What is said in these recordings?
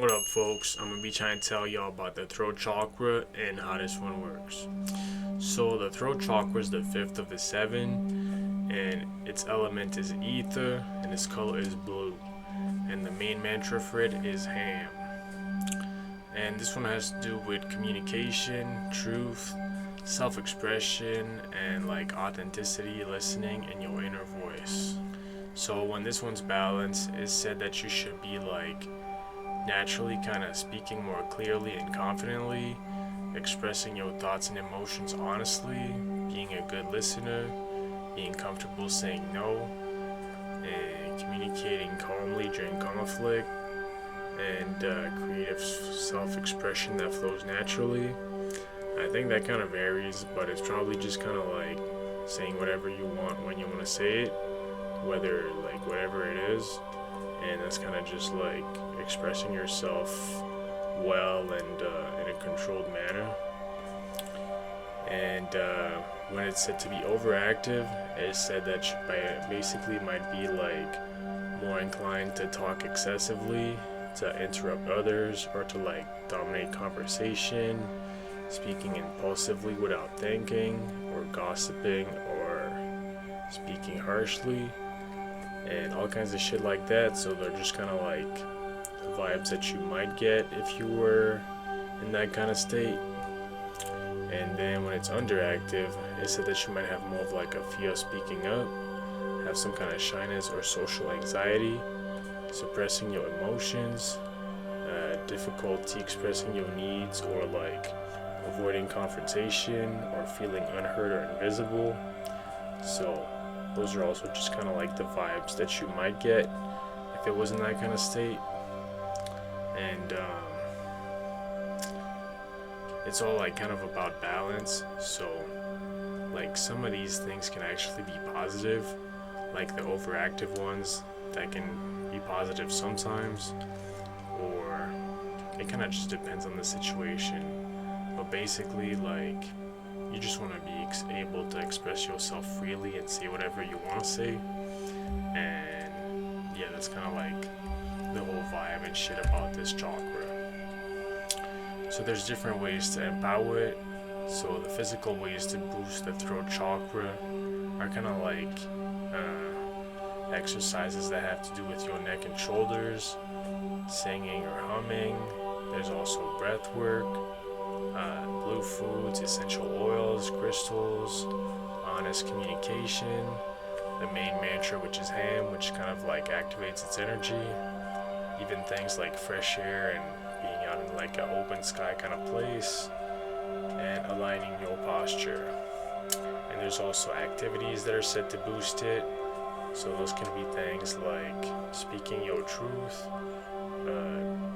What up, folks? I'm gonna be trying to tell y'all about the throat chakra and how this one works. So, the throat chakra is the fifth of the seven, and its element is ether, and its color is blue. And the main mantra for it is ham. And this one has to do with communication, truth, self expression, and like authenticity, listening, and your inner voice. So, when this one's balanced, it's said that you should be like naturally kind of speaking more clearly and confidently, expressing your thoughts and emotions honestly, being a good listener, being comfortable saying no, and communicating calmly during conflict, and creative self expression that flows naturally. I think that kind of varies, but it's probably just kind of like saying whatever you want when you want to say it, whether like whatever it is, and that's kind of just like expressing yourself well and in a controlled manner. And when it's said to be overactive, it's said that you basically might be like more inclined to talk excessively, to interrupt others, or to like dominate conversation, speaking impulsively without thinking, or gossiping, or speaking harshly, and all kinds of shit like that. So they're just kind of like the vibes that you might get if you were in that kind of state. And then when it's underactive, it said that you might have more of like a fear of speaking up, have some kind of shyness or social anxiety, suppressing your emotions, difficulty expressing your needs, or like avoiding confrontation or feeling unheard or invisible. So those are also just kind of like the vibes that you might get if it was in that kind of state. And it's all like kind of about balance. So like some of these things can actually be positive, like the overactive ones that can be positive sometimes, or it kind of just depends on the situation. But basically, like, you just want to be able to express yourself freely and say whatever you want to say. And yeah, that's kind of like the whole vibe and shit about this chakra. So there's different ways to empower it. So the physical ways to boost the throat chakra are kind of like exercises that have to do with your neck and shoulders, singing or humming. There's also breath work, blue foods, essential oils, crystals, honest communication, the main mantra, which is ham, which kind of like activates its energy, even things like fresh air and being out in like an open sky kind of place, and aligning your posture. And there's also activities that are said to boost it. So those can be things like speaking your truth,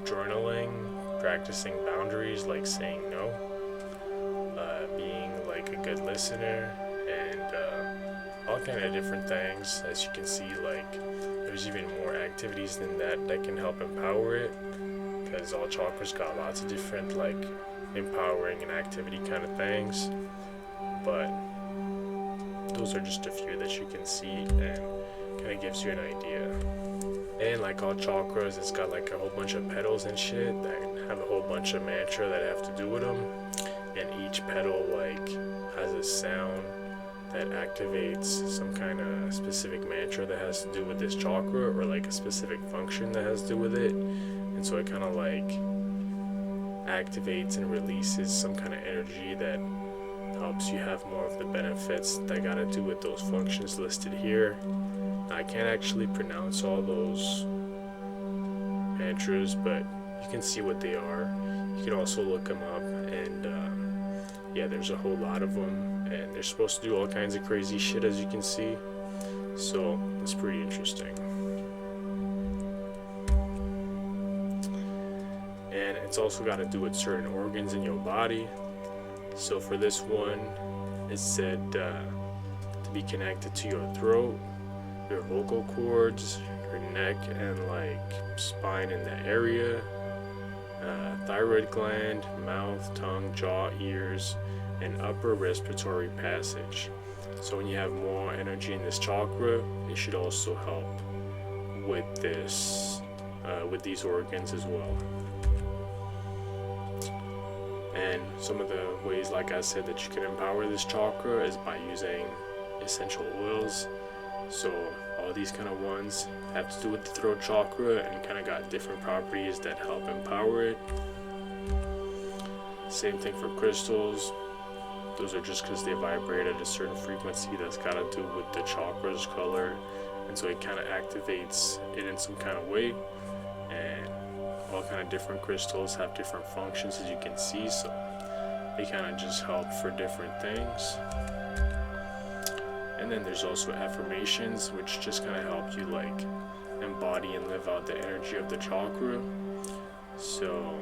journaling, practicing boundaries like saying no, being like a good listener, and all kind of different things. As you can see, like there's even more activities than that that can help empower it, because all chakras got lots of different like empowering and activity kind of things. But those are just a few that you can see and kind of gives you an idea. And like all chakras, it's got like a whole bunch of petals and shit that have a whole bunch of mantra that have to do with them. And each petal like has a sound that activates some kind of specific mantra that has to do with this chakra, or like a specific function that has to do with it. And so it kind of like activates and releases some kind of energy that helps you have more of the benefits that got to do with those functions listed here. Now, I can't actually pronounce all those mantras, but you can see what they are. You can also look them up, and yeah, there's a whole lot of them, and they're supposed to do all kinds of crazy shit, as you can see. So it's pretty interesting. And it's also got to do with certain organs in your body. So for this one, it's said to be connected to your throat, your vocal cords, your neck, and like spine in that area, thyroid gland, mouth, tongue, jaw, ears, and upper respiratory passage. So when you have more energy in this chakra, it should also help with this, with these organs as well. And some of the ways, like I said, that you can empower this chakra is by using essential oils. So all these kind of ones have to do with the throat chakra and kind of got different properties that help empower it. Same thing for crystals. Those are just because they vibrate at a certain frequency that's got to do with the chakra's color, and so it kind of activates it in some kind of way. And all kind of different crystals have different functions, as you can see, so they kind of just help for different things. And then there's also affirmations, which just kind of help you like embody and live out the energy of the chakra. So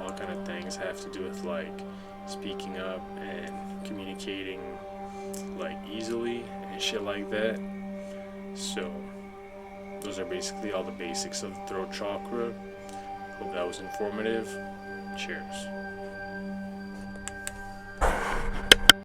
all kind of things have to do with like speaking up and communicating like easily and shit like that. So those are basically all the basics of the throat chakra. Hope that was informative. Cheers.